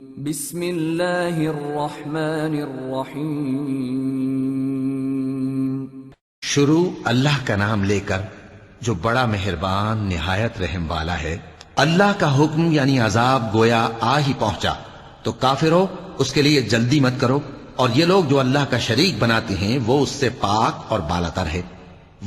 بسم اللہ الرحمن الرحیم۔ شروع اللہ کا نام لے کر جو بڑا مہربان نہایت رحم والا ہے۔ اللہ کا حکم یعنی عذاب گویا آ ہی پہنچا تو کافروں اس کے لیے جلدی مت کرو، اور یہ لوگ جو اللہ کا شریک بناتے ہیں وہ اس سے پاک اور بالاتر ہے۔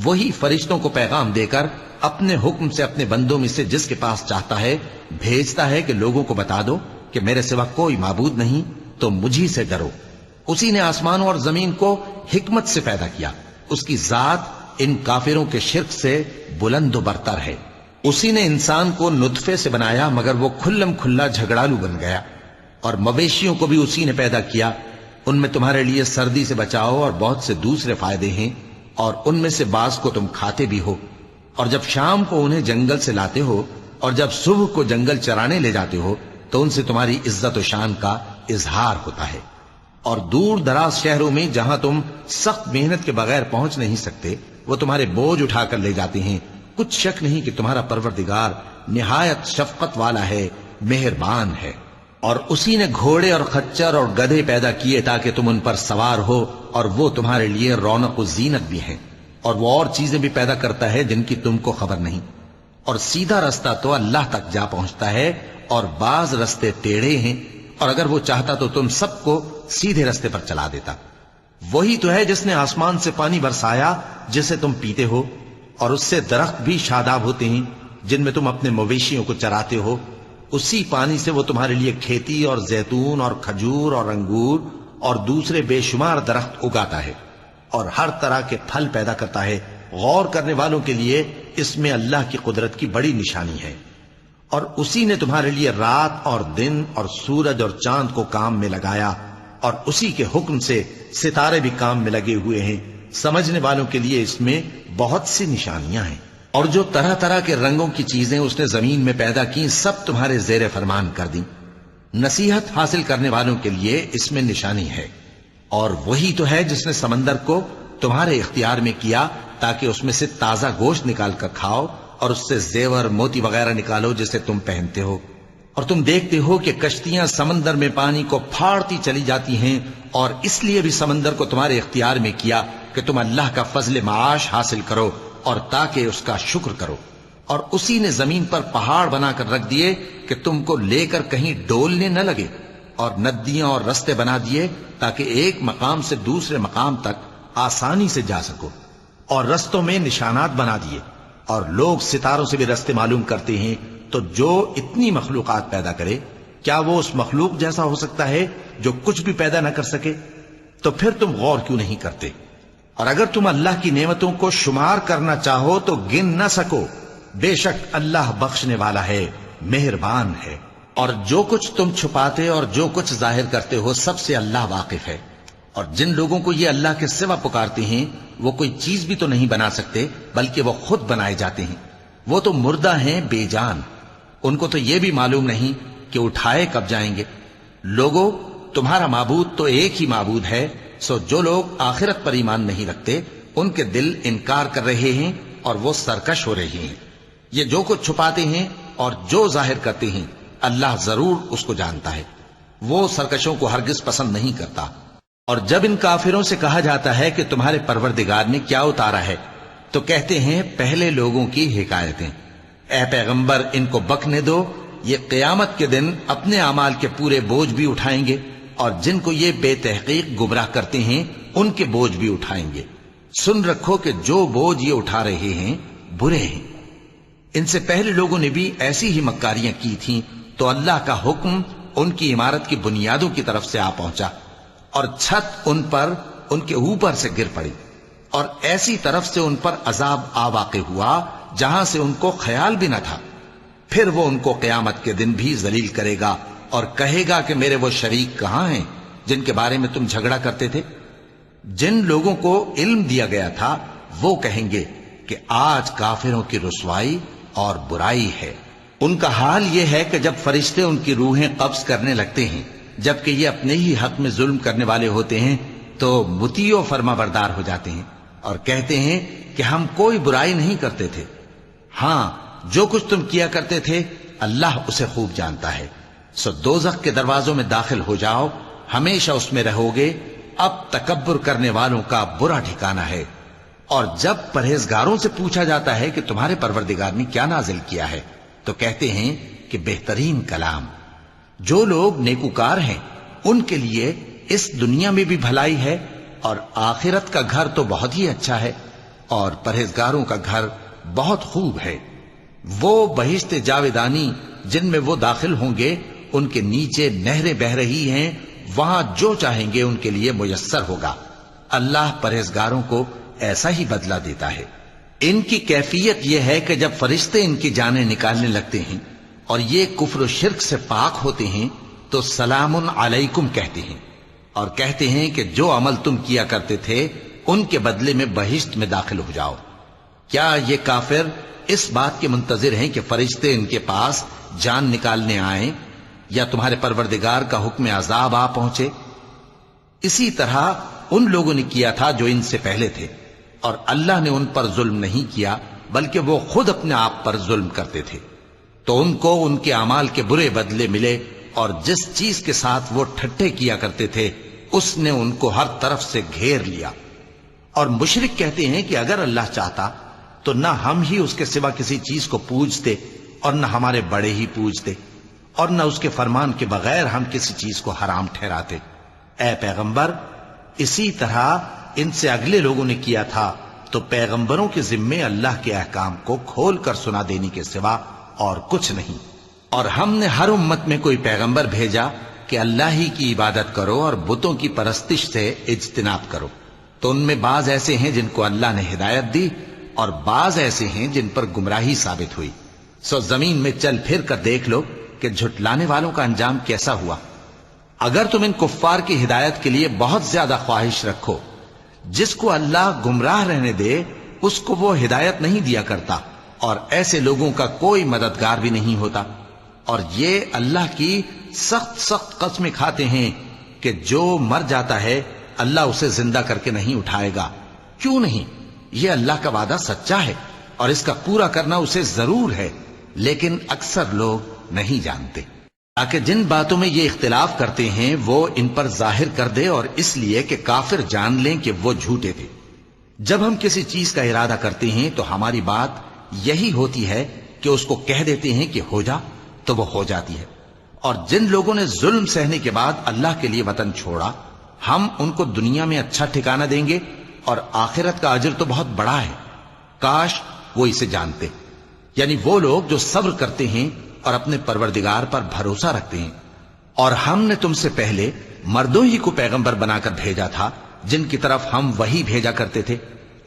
وہی فرشتوں کو پیغام دے کر اپنے حکم سے اپنے بندوں میں سے جس کے پاس چاہتا ہے بھیجتا ہے کہ لوگوں کو بتا دو کہ میرے سوا کوئی معبود نہیں، تو مجھی سے ڈرو۔ اسی نے آسمانوں اور زمین کو حکمت سے پیدا کیا، اس کی ذات ان کافروں کے شرک سے بلند و برتر ہے۔ اسی نے انسان کو نطفے سے بنایا مگر وہ کھلم کھلا جھگڑالو بن گیا، اور مویشیوں کو بھی اسی نے پیدا کیا، ان میں تمہارے لیے سردی سے بچاؤ اور بہت سے دوسرے فائدے ہیں، اور ان میں سے بعض کو تم کھاتے بھی ہو۔ اور جب شام کو انہیں جنگل سے لاتے ہو اور جب صبح کو جنگل چرانے لے جاتے ہو تو ان سے تمہاری عزت و شان کا اظہار ہوتا ہے۔ اور دور دراز شہروں میں جہاں تم سخت محنت کے بغیر پہنچ نہیں سکتے وہ تمہارے بوجھ اٹھا کر لے جاتے ہیں۔ کچھ شک نہیں کہ تمہارا پروردگار نہایت شفقت والا ہے، مہربان ہے۔ اور اسی نے گھوڑے اور خچر اور گدھے پیدا کیے تاکہ تم ان پر سوار ہو، اور وہ تمہارے لیے رونق و زینت بھی ہیں۔ اور وہ اور چیزیں بھی پیدا کرتا ہے جن کی تم کو خبر نہیں۔ اور سیدھا رستہ تو اللہ تک جا پہنچتا ہے، اور بعض رستے ٹیڑھے ہیں، اور اگر وہ چاہتا تو تم سب کو سیدھے رستے پر چلا دیتا۔ وہی تو ہے جس نے آسمان سے پانی برسایا جسے تم پیتے ہو، اور اس سے درخت بھی شاداب ہوتے ہیں جن میں تم اپنے مویشیوں کو چراتے ہو۔ اسی پانی سے وہ تمہارے لیے کھیتی اور زیتون اور کھجور اور انگور اور دوسرے بے شمار درخت اگاتا ہے، اور ہر طرح کے پھل پیدا کرتا ہے۔ غور کرنے والوں کے لیے اس میں اللہ کی قدرت کی بڑی نشانی ہے۔ اور اسی نے تمہارے لیے رات اور دن اور سورج اور چاند کو کام میں لگایا، اور اسی کے حکم سے ستارے بھی کام میں لگے ہوئے ہیں۔ سمجھنے والوں کے لیے اس میں بہت سی نشانیاں ہیں۔ اور جو طرح طرح کے رنگوں کی چیزیں اس نے زمین میں پیدا کی سب تمہارے زیر فرمان کر دیں۔ نصیحت حاصل کرنے والوں کے لیے اس میں نشانی ہے۔ اور وہی تو ہے جس نے سمندر کو تمہارے اختیار میں کیا تاکہ اس میں سے تازہ گوشت نکال کر کھاؤ، اور اس سے زیور موتی وغیرہ نکالو جسے تم پہنتے ہو۔ اور تم دیکھتے ہو کہ کشتیاں سمندر میں پانی کو پھاڑتی چلی جاتی ہیں، اور اس لیے بھی سمندر کو تمہارے اختیار میں کیا کہ تم اللہ کا فضل معاش حاصل کرو اور تاکہ اس کا شکر کرو۔ اور اسی نے زمین پر پہاڑ بنا کر رکھ دیے کہ تم کو لے کر کہیں ڈولنے نہ لگے، اور ندیاں اور رستے بنا دیے تاکہ ایک مقام سے دوسرے مقام تک آسانی سے جا سکو، اور رستوں میں نشانات بنا دیے۔ اور لوگ ستاروں سے بھی رستے معلوم کرتے ہیں۔ تو جو اتنی مخلوقات پیدا کرے کیا وہ اس مخلوق جیسا ہو سکتا ہے جو کچھ بھی پیدا نہ کر سکے؟ تو پھر تم غور کیوں نہیں کرتے؟ اور اگر تم اللہ کی نعمتوں کو شمار کرنا چاہو تو گن نہ سکو۔ بے شک اللہ بخشنے والا ہے، مہربان ہے۔ اور جو کچھ تم چھپاتے اور جو کچھ ظاہر کرتے ہو سب سے اللہ واقف ہے۔ اور جن لوگوں کو یہ اللہ کے سوا پکارتے ہیں وہ کوئی چیز بھی تو نہیں بنا سکتے بلکہ وہ خود بنائے جاتے ہیں۔ وہ تو مردہ ہیں بے جان، ان کو تو یہ بھی معلوم نہیں کہ اٹھائے کب جائیں گے۔ لوگوں، تمہارا معبود تو ایک ہی معبود ہے، سو جو لوگ آخرت پر ایمان نہیں رکھتے ان کے دل انکار کر رہے ہیں اور وہ سرکش ہو رہے ہیں۔ یہ جو کچھ چھپاتے ہیں اور جو ظاہر کرتے ہیں اللہ ضرور اس کو جانتا ہے، وہ سرکشوں کو ہرگز پسند نہیں کرتا۔ اور جب ان کافروں سے کہا جاتا ہے کہ تمہارے پروردگار نے کیا اتارا ہے تو کہتے ہیں پہلے لوگوں کی حکایتیں۔ اے پیغمبر ان کو بکنے دو، یہ قیامت کے دن اپنے اعمال کے پورے بوجھ بھی اٹھائیں گے، اور جن کو یہ بے تحقیق گمراہ کرتے ہیں ان کے بوجھ بھی اٹھائیں گے۔ سن رکھو کہ جو بوجھ یہ اٹھا رہے ہیں برے ہیں۔ ان سے پہلے لوگوں نے بھی ایسی ہی مکاریاں کی تھیں تو اللہ کا حکم ان کی عمارت کی بنیادوں کی طرف سے آ پہنچا، اور چھت ان پر ان کے اوپر سے گر پڑی، اور ایسی طرف سے ان پر عذاب آ واقع ہوا جہاں سے ان کو خیال بھی نہ تھا۔ پھر وہ ان کو قیامت کے دن بھی ذلیل کرے گا اور کہے گا کہ میرے وہ شریک کہاں ہیں جن کے بارے میں تم جھگڑا کرتے تھے؟ جن لوگوں کو علم دیا گیا تھا وہ کہیں گے کہ آج کافروں کی رسوائی اور برائی ہے۔ ان کا حال یہ ہے کہ جب فرشتے ان کی روحیں قبض کرنے لگتے ہیں جبکہ یہ اپنے ہی حق میں ظلم کرنے والے ہوتے ہیں تو مطیع و فرما بردار ہو جاتے ہیں اور کہتے ہیں کہ ہم کوئی برائی نہیں کرتے تھے۔ ہاں، جو کچھ تم کیا کرتے تھے اللہ اسے خوب جانتا ہے۔ سو دوزخ کے دروازوں میں داخل ہو جاؤ، ہمیشہ اس میں رہو گے، اب تکبر کرنے والوں کا برا ٹھکانہ ہے۔ اور جب پرہیزگاروں سے پوچھا جاتا ہے کہ تمہارے پروردگار نے کیا نازل کیا ہے تو کہتے ہیں کہ بہترین کلام۔ جو لوگ نیکوکار ہیں ان کے لیے اس دنیا میں بھی بھلائی ہے اور آخرت کا گھر تو بہت ہی اچھا ہے، اور پرہیزگاروں کا گھر بہت خوب ہے۔ وہ بہشت جاویدانی جن میں وہ داخل ہوں گے، ان کے نیچے نہریں بہہ رہی ہیں، وہاں جو چاہیں گے ان کے لیے میسر ہوگا۔ اللہ پرہیزگاروں کو ایسا ہی بدلہ دیتا ہے۔ ان کی کیفیت یہ ہے کہ جب فرشتے ان کی جانیں نکالنے لگتے ہیں اور یہ کفر و شرک سے پاک ہوتے ہیں تو سلام علیکم کہتے ہیں، اور کہتے ہیں کہ جو عمل تم کیا کرتے تھے ان کے بدلے میں بہشت میں داخل ہو جاؤ۔ کیا یہ کافر اس بات کے منتظر ہیں کہ فرشتے ان کے پاس جان نکالنے آئیں یا تمہارے پروردگار کا حکم عذاب آ پہنچے؟ اسی طرح ان لوگوں نے کیا تھا جو ان سے پہلے تھے، اور اللہ نے ان پر ظلم نہیں کیا بلکہ وہ خود اپنے آپ پر ظلم کرتے تھے۔ تو ان کو ان کے اعمال کے برے بدلے ملے، اور جس چیز کے ساتھ وہ ٹھٹھے کیا کرتے تھے اس نے ان کو ہر طرف سے گھیر لیا۔ اور مشرک کہتے ہیں کہ اگر اللہ چاہتا تو نہ ہم ہی اس کے سوا کسی چیز کو پوجتے اور نہ ہمارے بڑے ہی پوجتے، اور نہ اس کے فرمان کے بغیر ہم کسی چیز کو حرام ٹھہراتے۔ اے پیغمبر، اسی طرح ان سے اگلے لوگوں نے کیا تھا، تو پیغمبروں کے ذمے اللہ کے احکام کو کھول کر سنا دینے کے سوا اور کچھ نہیں۔ اور ہم نے ہر امت میں کوئی پیغمبر بھیجا کہ اللہ ہی کی عبادت کرو اور بتوں کی پرستش سے اجتناب کرو، تو ان میں بعض ایسے ہیں جن کو اللہ نے ہدایت دی اور بعض ایسے ہیں جن پر گمراہی ثابت ہوئی۔ سو زمین میں چل پھر کر دیکھ لو کہ جھٹلانے والوں کا انجام کیسا ہوا۔ اگر تم ان کفار کی ہدایت کے لیے بہت زیادہ خواہش رکھو، جس کو اللہ گمراہ رہنے دے اس کو وہ ہدایت نہیں دیا کرتا، اور ایسے لوگوں کا کوئی مددگار بھی نہیں ہوتا۔ اور یہ اللہ کی سخت سخت قسمیں کھاتے ہیں کہ جو مر جاتا ہے اللہ اسے زندہ کر کے نہیں اٹھائے گا۔ کیوں نہیں؟ یہ اللہ کا وعدہ سچا ہے اور اس کا پورا کرنا اسے ضرور ہے، لیکن اکثر لوگ نہیں جانتے۔ تاکہ جن باتوں میں یہ اختلاف کرتے ہیں وہ ان پر ظاہر کر دے، اور اس لیے کہ کافر جان لیں کہ وہ جھوٹے تھے۔ جب ہم کسی چیز کا ارادہ کرتے ہیں تو ہماری بات یہی ہوتی ہے کہ اس کو کہہ دیتے ہیں کہ ہو جا، تو وہ ہو جاتی ہے۔ اور جن لوگوں نے ظلم سہنے کے بعد اللہ کے لیے وطن چھوڑا، ہم ان کو دنیا میں اچھا ٹھکانہ دیں گے، اور آخرت کا اجر تو بہت بڑا ہے۔ کاش وہ اسے جانتے، یعنی وہ لوگ جو صبر کرتے ہیں اور اپنے پروردگار پر بھروسہ رکھتے ہیں۔ اور ہم نے تم سے پہلے مردوں ہی کو پیغمبر بنا کر بھیجا تھا جن کی طرف ہم وحی بھیجا کرتے تھے۔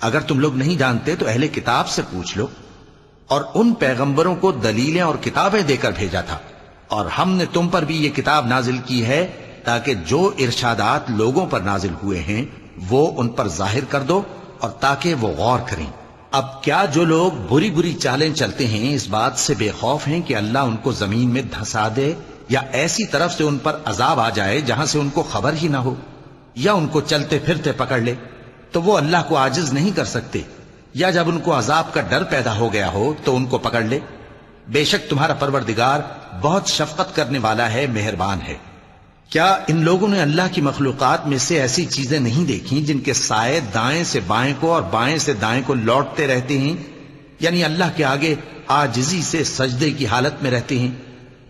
اگر تم لوگ نہیں جانتے تو اہل کتاب سے پوچھ لو۔ اور ان پیغمبروں کو دلیلیں اور کتابیں دے کر بھیجا تھا، اور ہم نے تم پر بھی یہ کتاب نازل کی ہے تاکہ جو ارشادات لوگوں پر نازل ہوئے ہیں وہ ان پر ظاہر کر دو، اور تاکہ وہ غور کریں۔ اب کیا جو لوگ بری بری چالیں چلتے ہیں اس بات سے بے خوف ہیں کہ اللہ ان کو زمین میں دھسا دے، یا ایسی طرف سے ان پر عذاب آ جائے جہاں سے ان کو خبر ہی نہ ہو، یا ان کو چلتے پھرتے پکڑ لے؟ تو وہ اللہ کو عاجز نہیں کر سکتے، یا جب ان کو عذاب کا ڈر پیدا ہو گیا ہو تو ان کو پکڑ لے۔ بے شک تمہارا پروردگار بہت شفقت کرنے والا ہے، مہربان ہے۔ کیا ان لوگوں نے اللہ کی مخلوقات میں سے ایسی چیزیں نہیں دیکھی جن کے سائے دائیں سے بائیں کو اور بائیں سے دائیں کو لوٹتے رہتے ہیں، یعنی اللہ کے آگے عاجزی سے سجدے کی حالت میں رہتے ہیں؟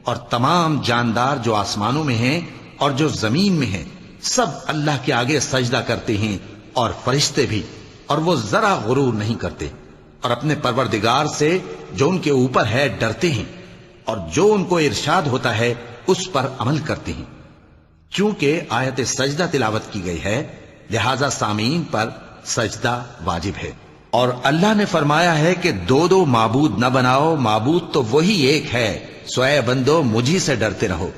اور تمام جاندار جو آسمانوں میں ہیں اور جو زمین میں ہیں سب اللہ کے آگے سجدہ کرتے ہیں، اور فرشتے بھی، اور وہ ذرا غرور نہیں کرتے، اور اپنے پروردگار سے جو ان کے اوپر ہے ڈرتے ہیں، اور جو ان کو ارشاد ہوتا ہے اس پر عمل کرتے ہیں۔ چونکہ آیت سجدہ تلاوت کی گئی ہے لہذا سامعین پر سجدہ واجب ہے۔ اور اللہ نے فرمایا ہے کہ دو دو معبود نہ بناؤ، معبود تو وہی ایک ہے، سو اے بندو مجھی سے ڈرتے رہو۔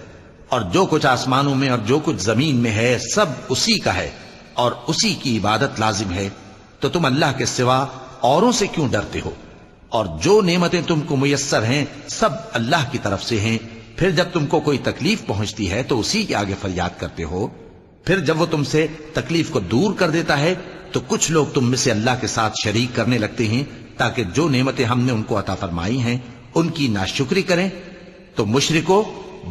اور جو کچھ آسمانوں میں اور جو کچھ زمین میں ہے سب اسی کا ہے، اور اسی کی عبادت لازم ہے، تو تم اللہ کے سوا اوروں سے کیوں ڈرتے ہو؟ اور جو نعمتیں تم کو میسر ہیں سب اللہ کی طرف سے ہیں۔ پھر جب تم کو کوئی تکلیف پہنچتی ہے تو اسی کے آگے فریاد کرتے ہو، پھر جب وہ تم سے تکلیف کو دور کر دیتا ہے تو کچھ لوگ تم میں سے اللہ کے ساتھ شریک کرنے لگتے ہیں تاکہ جو نعمتیں ہم نے ان کو عطا فرمائی ہیں ان کی ناشکری کریں۔ تو مشرکو،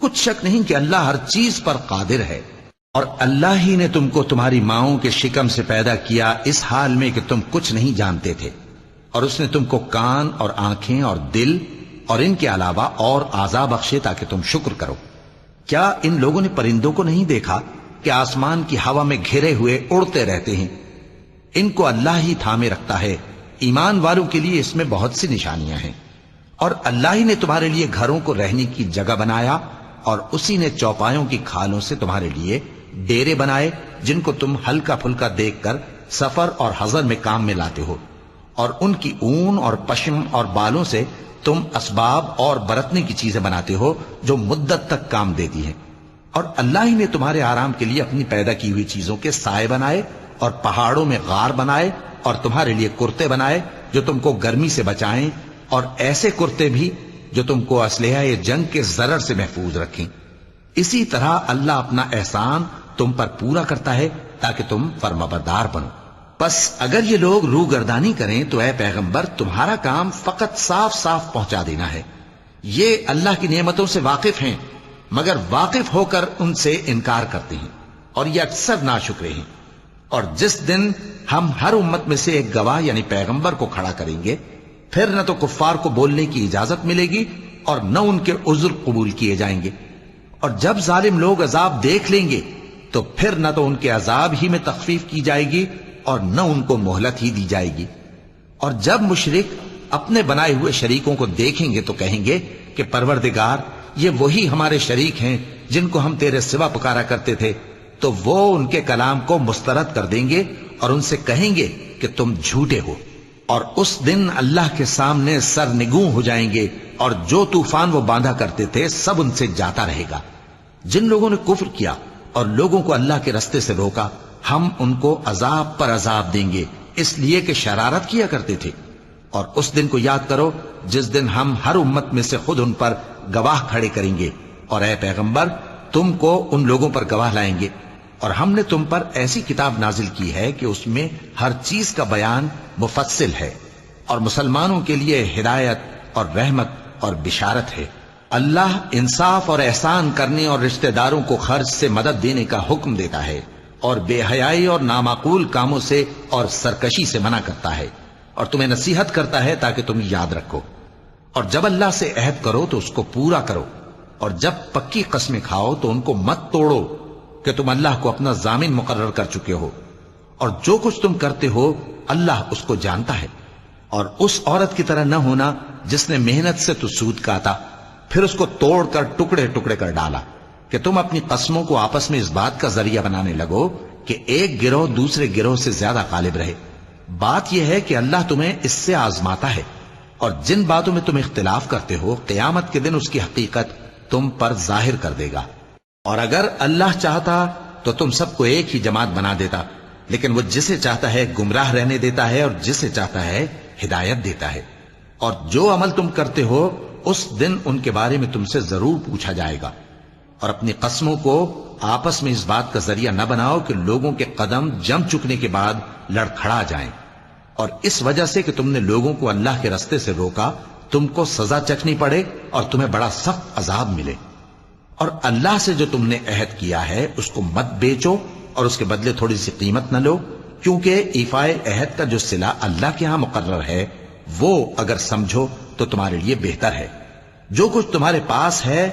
کچھ شک نہیں کہ اللہ ہر چیز پر قادر ہے، اور اللہ ہی نے تم کو تمہاری ماؤں کے شکم سے پیدا کیا اس حال میں کہ تم کچھ نہیں جانتے تھے، اور اس نے تم کو کان اور آنکھیں اور دل اور ان کے علاوہ اور اعضاء بخشے تاکہ تم شکر کرو۔ کیا ان لوگوں نے پرندوں کو نہیں دیکھا کہ آسمان کی ہوا میں گھرے ہوئے اڑتے رہتے ہیں؟ ان کو اللہ ہی تھامے رکھتا ہے۔ ایمان والوں کے لیے اس میں بہت سی نشانیاں ہیں۔ اور اللہ ہی نے تمہارے لیے گھروں کو رہنے کی جگہ بنایا، اور اسی نے چوپایوں کی کھالوں سے تمہارے لیے ڈیرے بنائے جن کو تم ہلکا پھلکا دیکھ کر سفر اور حضر میں کام میں لاتے ہو، اور ان کی اون اور پشم اور بالوں سے تم اسباب اور برتنے کی چیزیں بناتے ہو جو مدت تک کام دیتی ہیں۔ اور اللہ ہی نے تمہارے آرام کے لیے اپنی پیدا کی ہوئی چیزوں کے سائے بنائے، اور پہاڑوں میں غار بنائے، اور تمہارے لیے کرتے بنائے جو تم کو گرمی سے بچائیں، اور ایسے کرتے بھی جو تم کو اسلحہ جنگ کے ضرر سے محفوظ رکھیں۔ اسی طرح اللہ اپنا احسان تم پر پورا کرتا ہے تاکہ تم فرمانبردار بنو۔ پس اگر یہ لوگ روگردانی کریں تو اے پیغمبر تمہارا کام فقط صاف صاف پہنچا دینا ہے۔ یہ اللہ کی نعمتوں سے واقف ہیں، مگر واقف ہو کر ان سے انکار کرتے ہیں، اور یہ اکثر ناشکرے ہیں۔ اور جس دن ہم ہر امت میں سے ایک گواہ یعنی پیغمبر کو کھڑا کریں گے، پھر نہ تو کفار کو بولنے کی اجازت ملے گی اور نہ ان کے عذر قبول کیے جائیں گے۔ اور جب ظالم لوگ عذاب دیکھ لیں گے تو پھر نہ تو ان کے عذاب ہی میں تخفیف کی جائے گی اور نہ ان کو مہلت ہی دی جائے گی۔ اور جب مشرک اپنے بنائے ہوئے شریکوں کو دیکھیں گے تو کہیں گے کہ پروردگار، یہ وہی ہمارے شریک ہیں جن کو ہم تیرے سوا پکارا کرتے تھے۔ تو وہ ان کے کلام کو مسترد کر دیں گے اور ان سے کہیں گے کہ تم جھوٹے ہو، اور اس دن اللہ کے سامنے سر نگوں ہو جائیں گے، اور جو طوفان وہ باندھا کرتے تھے سب ان سے جاتا رہے گا۔ جن لوگوں نے کفر کیا اور لوگوں کو اللہ کے رستے سے روکا، ہم ان کو عذاب پر عذاب دیں گے اس لیے کہ شرارت کیا کرتے تھے۔ اور اس دن کو یاد کرو جس دن ہم ہر امت میں سے خود ان پر گواہ کھڑے کریں گے، اور اے پیغمبر تم کو ان لوگوں پر گواہ لائیں گے۔ اور ہم نے تم پر ایسی کتاب نازل کی ہے کہ اس میں ہر چیز کا بیان مفصل ہے، اور مسلمانوں کے لیے ہدایت اور رحمت اور بشارت ہے۔ اللہ انصاف اور احسان کرنے اور رشتہ داروں کو خرچ سے مدد دینے کا حکم دیتا ہے، اور بے حیائی اور نامعقول کاموں سے اور سرکشی سے منع کرتا ہے، اور تمہیں نصیحت کرتا ہے تاکہ تم یاد رکھو۔ اور جب اللہ سے عہد کرو تو اس کو پورا کرو، اور جب پکی قسمیں کھاؤ تو ان کو مت توڑو کہ تم اللہ کو اپنا ضامن مقرر کر چکے ہو، اور جو کچھ تم کرتے ہو اللہ اس کو جانتا ہے۔ اور اس عورت کی طرح نہ ہونا جس نے محنت سے تو سود کاتا پھر اس کو توڑ کر ٹکڑے ٹکڑے کر ڈالا، کہ تم اپنی قسموں کو آپس میں اس بات کا ذریعہ بنانے لگو کہ ایک گروہ دوسرے گروہ سے زیادہ غالب رہے۔ بات یہ ہے کہ اللہ تمہیں اس سے آزماتا ہے، اور جن باتوں میں تم اختلاف کرتے ہو قیامت کے دن اس کی حقیقت تم پر ظاہر کر دے گا۔ اور اگر اللہ چاہتا تو تم سب کو ایک ہی جماعت بنا دیتا، لیکن وہ جسے چاہتا ہے گمراہ رہنے دیتا ہے اور جسے چاہتا ہے ہدایت دیتا ہے۔ اور جو عمل تم کرتے ہو اس دن ان کے بارے میں تم سے ضرور پوچھا جائے گا۔ اور اپنی قسموں کو آپس میں اس بات کا ذریعہ نہ بناؤ کہ لوگوں کے قدم جم چکنے کے بعد لڑکھڑا جائیں، اور اس وجہ سے کہ تم نے لوگوں کو اللہ کے رستے سے روکا تم کو سزا چکھنی پڑے اور تمہیں بڑا سخت عذاب ملے۔ اور اللہ سے جو تم نے عہد کیا ہے اس کو مت بیچو اور اس کے بدلے تھوڑی سی قیمت نہ لو، کیونکہ ایفائے عہد کا جو صلہ اللہ کے ہاں مقرر ہے وہ اگر سمجھو تو تمہارے لیے بہتر ہے۔ جو کچھ تمہارے پاس ہے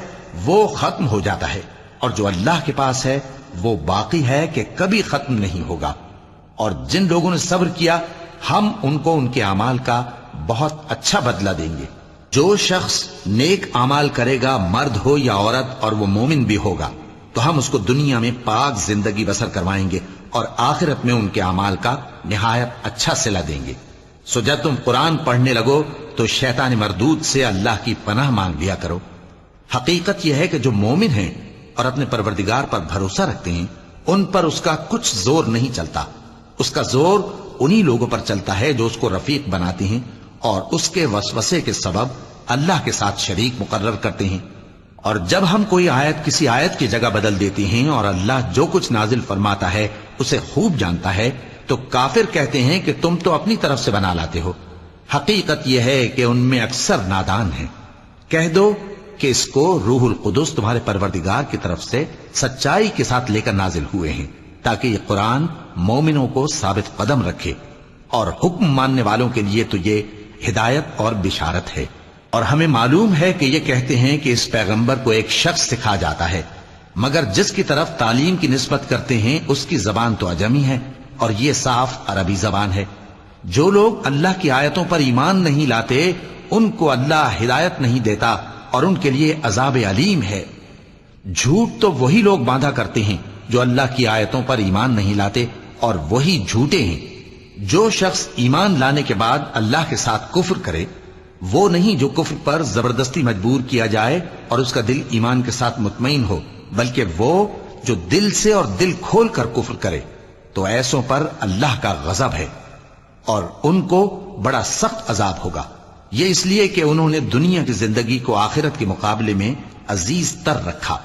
وہ ختم ہو جاتا ہے، اور جو اللہ کے پاس ہے وہ باقی ہے کہ کبھی ختم نہیں ہوگا۔ اور جن لوگوں نے صبر کیا ہم ان کو ان کے اعمال کا بہت اچھا بدلہ دیں گے۔ جو شخص نیک اعمال کرے گا مرد ہو یا عورت اور وہ مومن بھی ہوگا تو ہم اس کو دنیا میں پاک زندگی بسر کروائیں گے اور آخرت میں ان کے اعمال کا نہایت اچھا صلہ دیں گے۔ سو جب تم قرآن پڑھنے لگو تو شیطان مردود سے اللہ کی پناہ مانگ لیا کرو۔ حقیقت یہ ہے کہ جو مومن ہیں اور اپنے پروردگار پر بھروسہ رکھتے ہیں ان پر اس کا کچھ زور نہیں چلتا۔ اس کا زور انہی لوگوں پر چلتا ہے جو اس کو رفیق بناتے ہیں اور اس کے وسوسے کے سبب اللہ کے ساتھ شریک مقرر کرتے ہیں۔ اور جب ہم کوئی آیت کسی آیت کی جگہ بدل دیتے ہیں اور اللہ جو کچھ نازل فرماتا ہے اسے خوب جانتا ہے تو کافر کہتے ہیں کہ تم تو اپنی طرف سے بنا لاتے ہو۔ حقیقت یہ ہے کہ ان میں اکثر نادان ہیں۔ کہہ دو کہ اس کو روح القدس تمہارے پروردگار کی طرف سے سچائی کے ساتھ لے کر نازل ہوئے ہیں، تاکہ یہ قرآن مومنوں کو ثابت قدم رکھے، اور حکم ماننے والوں کے لیے تو یہ ہدایت اور بشارت ہے۔ اور ہمیں معلوم ہے کہ یہ کہتے ہیں کہ اس پیغمبر کو ایک شخص سکھا جاتا ہے، مگر جس کی طرف تعلیم کی نسبت کرتے ہیں اس کی زبان تو عجمی ہے اور یہ صاف عربی زبان ہے۔ جو لوگ اللہ کی آیتوں پر ایمان نہیں لاتے ان کو اللہ ہدایت نہیں دیتا اور ان کے لیے عذاب علیم ہے۔ جھوٹ تو وہی لوگ باندھا کرتے ہیں جو اللہ کی آیتوں پر ایمان نہیں لاتے، اور وہی جھوٹے ہیں۔ جو شخص ایمان لانے کے بعد اللہ کے ساتھ کفر کرے، وہ نہیں جو کفر پر زبردستی مجبور کیا جائے اور اس کا دل ایمان کے ساتھ مطمئن ہو، بلکہ وہ جو دل سے اور دل کھول کر کفر کرے، تو ایسوں پر اللہ کا غضب ہے اور ان کو بڑا سخت عذاب ہوگا۔ یہ اس لیے کہ انہوں نے دنیا کی زندگی کو آخرت کے مقابلے میں عزیز تر رکھا،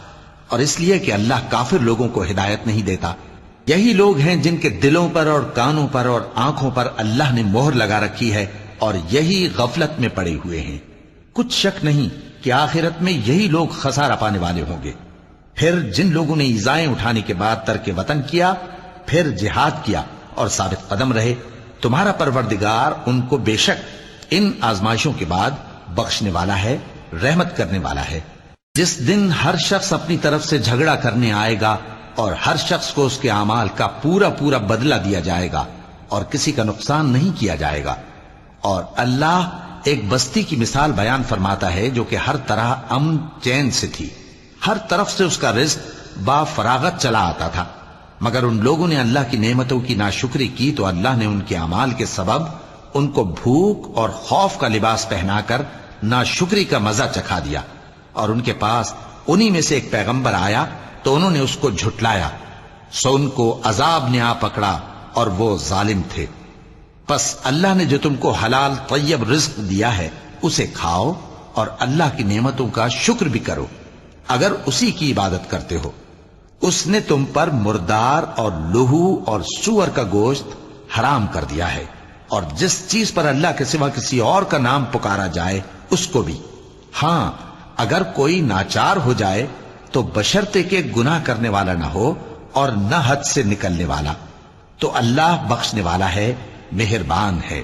اور اس لیے کہ اللہ کافر لوگوں کو ہدایت نہیں دیتا۔ یہی لوگ ہیں جن کے دلوں پر اور کانوں پر اور آنکھوں پر اللہ نے مہر لگا رکھی ہے، اور یہی غفلت میں پڑے ہوئے ہیں۔ کچھ شک نہیں کہ آخرت میں یہی لوگ خسارہ پانے والے ہوں گے۔ پھر جن لوگوں نے ایذائیں اٹھانے کے بعد ترک وطن کیا، پھر جہاد کیا اور ثابت قدم رہے، تمہارا پروردگار ان کو بے شک ان آزمائشوں کے بعد بخشنے والا ہے، رحمت کرنے والا ہے۔ جس دن ہر شخص اپنی طرف سے جھگڑا کرنے آئے گا اور ہر شخص کو اس کے اعمال کا پورا پورا بدلہ دیا جائے گا اور کسی کا نقصان نہیں کیا جائے گا۔ اور اللہ ایک بستی کی مثال بیان فرماتا ہے جو کہ ہر طرح امن چین سے تھی، ہر طرف سے اس کا رزق با فراغت چلا آتا تھا، مگر ان لوگوں نے اللہ کی نعمتوں کی ناشکری کی تو اللہ نے ان کے اعمال کے سبب ان کو بھوک اور خوف کا لباس پہنا کر ناشکری کا مزہ چکھا دیا۔ اور ان کے پاس انہی میں سے ایک پیغمبر آیا تو انہوں نے اس کو جھٹلایا، سو ان کو عذاب نے آ پکڑا اور وہ ظالم تھے۔ پس اللہ نے جو تم کو حلال طیب رزق دیا ہے اسے کھاؤ اور اللہ کی نعمتوں کا شکر بھی کرو اگر اسی کی عبادت کرتے ہو۔ اس نے تم پر مردار اور لہو اور سور کا گوشت حرام کر دیا ہے، اور جس چیز پر اللہ کے سوا کسی اور کا نام پکارا جائے اس کو بھی۔ ہاں، اگر کوئی ناچار ہو جائے تو بشرطے کہ گناہ کرنے والا نہ ہو اور نہ حد سے نکلنے والا، تو اللہ بخشنے والا ہے، مہربان ہے۔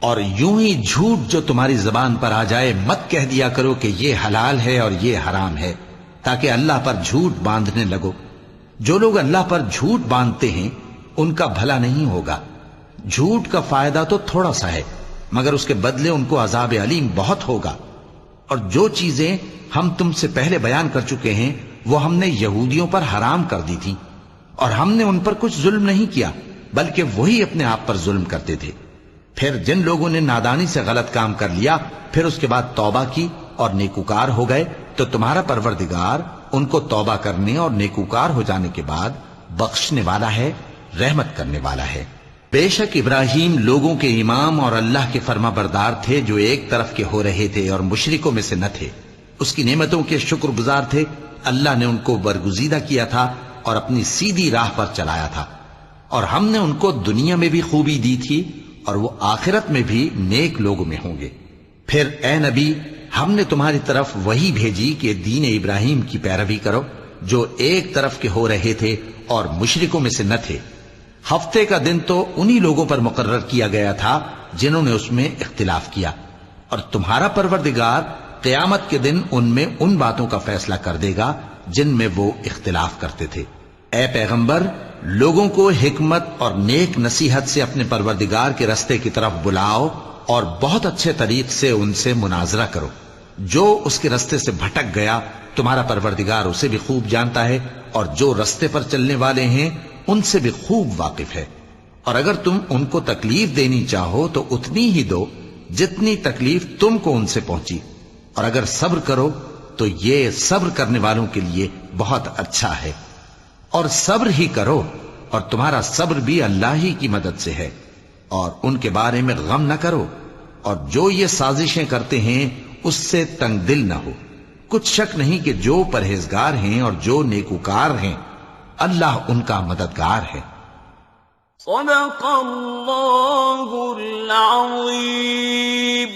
اور یوں ہی جھوٹ جو تمہاری زبان پر آ جائے مت کہہ دیا کرو کہ یہ حلال ہے اور یہ حرام ہے، تاکہ اللہ پر جھوٹ باندھنے لگو۔ جو لوگ اللہ پر جھوٹ باندھتے ہیں ان کا بھلا نہیں ہوگا۔ جھوٹ کا فائدہ تو تھوڑا سا ہے، مگر اس کے بدلے ان کو عذاب علیم بہت ہوگا۔ اور جو چیزیں ہم تم سے پہلے بیان کر چکے ہیں وہ ہم نے یہودیوں پر حرام کر دی تھی، اور ہم نے ان پر کچھ ظلم نہیں کیا بلکہ وہی اپنے آپ پر ظلم کرتے تھے۔ پھر جن لوگوں نے نادانی سے غلط کام کر لیا پھر اس کے بعد توبہ کی اور نیکوکار ہو گئے تو تمہارا پروردگار ان کو توبہ کرنے اور نیکوکار ہو جانے کے بعد بخشنے والا ہے، رحمت کرنے والا ہے۔ بے شک ابراہیم لوگوں کے امام اور اللہ کے فرما بردار تھے جو ایک طرف کے ہو رہے تھے اور مشرکوں میں سے نہ تھے۔ اس کی نعمتوں کے شکر گزار تھے۔ اللہ نے ان کو برگزیدہ کیا تھا اور اپنی سیدھی راہ پر چلایا تھا، اور ہم نے ان کو دنیا میں بھی خوبی دی تھی اور وہ آخرت میں بھی نیک لوگوں میں ہوں گے۔ پھر اے نبی، ہم نے تمہاری طرف وہی بھیجی کہ دین ابراہیم کی پیروی کرو جو ایک طرف کے ہو رہے تھے اور مشرکوں میں سے نہ تھے۔ ہفتے کا دن تو انہی لوگوں پر مقرر کیا گیا تھا جنہوں نے اس میں اختلاف کیا، اور تمہارا پروردگار قیامت کے دن ان میں ان باتوں کا فیصلہ کر دے گا جن میں وہ اختلاف کرتے تھے۔ اے پیغمبر، لوگوں کو حکمت اور نیک نصیحت سے اپنے پروردگار کے رستے کی طرف بلاؤ اور بہت اچھے طریق سے ان سے مناظرہ کرو۔ جو اس کے رستے سے بھٹک گیا تمہارا پروردگار اسے بھی خوب جانتا ہے، اور جو رستے پر چلنے والے ہیں ان سے بھی خوب واقف ہے۔ اور اگر تم ان کو تکلیف دینی چاہو تو اتنی ہی دو جتنی تکلیف تم کو ان سے پہنچی، اور اگر صبر کرو تو یہ صبر کرنے والوں کے لیے بہت اچھا ہے۔ اور صبر ہی کرو، اور تمہارا صبر بھی اللہ ہی کی مدد سے ہے، اور ان کے بارے میں غم نہ کرو، اور جو یہ سازشیں کرتے ہیں اس سے تنگ دل نہ ہو۔ کچھ شک نہیں کہ جو پرہیزگار ہیں اور جو نیکوکار ہیں اللہ ان کا مددگار ہے۔ صدق اللہ العظیم۔